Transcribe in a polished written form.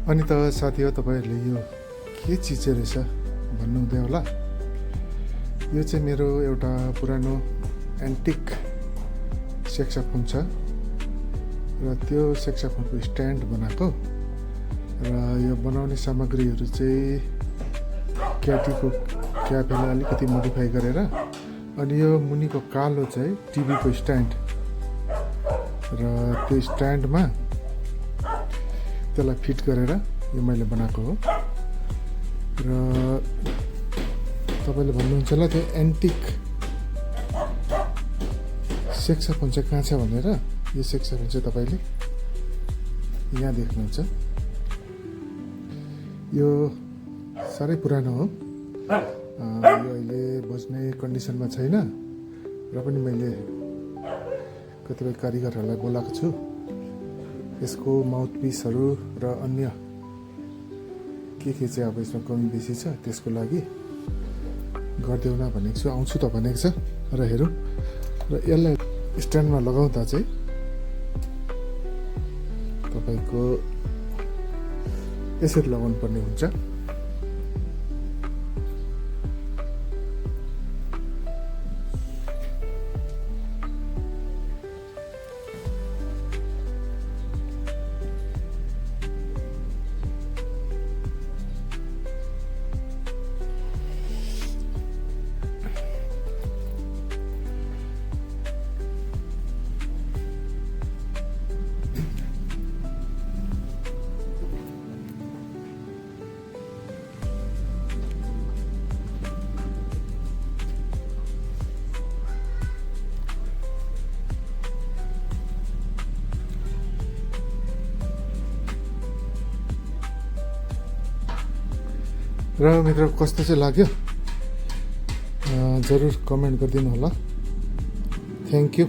अनि त साथी हो तपाईँहरूले यो के चिज चाहिँ रहेछ भन्नुहुँदै होला। यो चाहिँ मेरो एउटा पुरानो एन्टिक सेक्साफोन छ र त्यो सेक्साफोनको स्ट्यान्ड बनाएको र यो बनाउने सामग्रीहरू चाहिँ क्याटीको क्यापलाई अलिकति मोडिफाई गरेर अनि यो मुनिको कालो चाहिँ टिभीको स्ट्यान्ड र त्यो स्ट्यान्डमा त्यसलाई फिट गरेर यो मैले बनाएको हो। र तपाईँले भन्नुहुन्छ होला त्यो एन्टिक सेक्साफोन चाहिँ कहाँ छ भनेर। यो सेक्साफोन चाहिँ तपाईँले यहाँ देख्नुहुन्छ। यो साह्रै पुरानो हो, यो अहिले बज्ने कन्डिसनमा छैन र पनि मैले कतिपय कारिगरहरूलाई बोलाएको छु। यसको माउथपिसहरू र अन्य के चाहिँ अब यसमा कमी बेसी छ त्यसको लागि गरिदेऊ न भनेको छु, आउँछु त भनेको छ। र हेरौँ, र यसलाई स्ट्यान्डमा लगाउँदा चाहिँ तपाईँको यसरी लगाउनु पर्ने हुन्छ। र मित्र कस्तो चाहिँ लाग्यो जरुर कमेन्ट गरिदिनु होला। Thank you.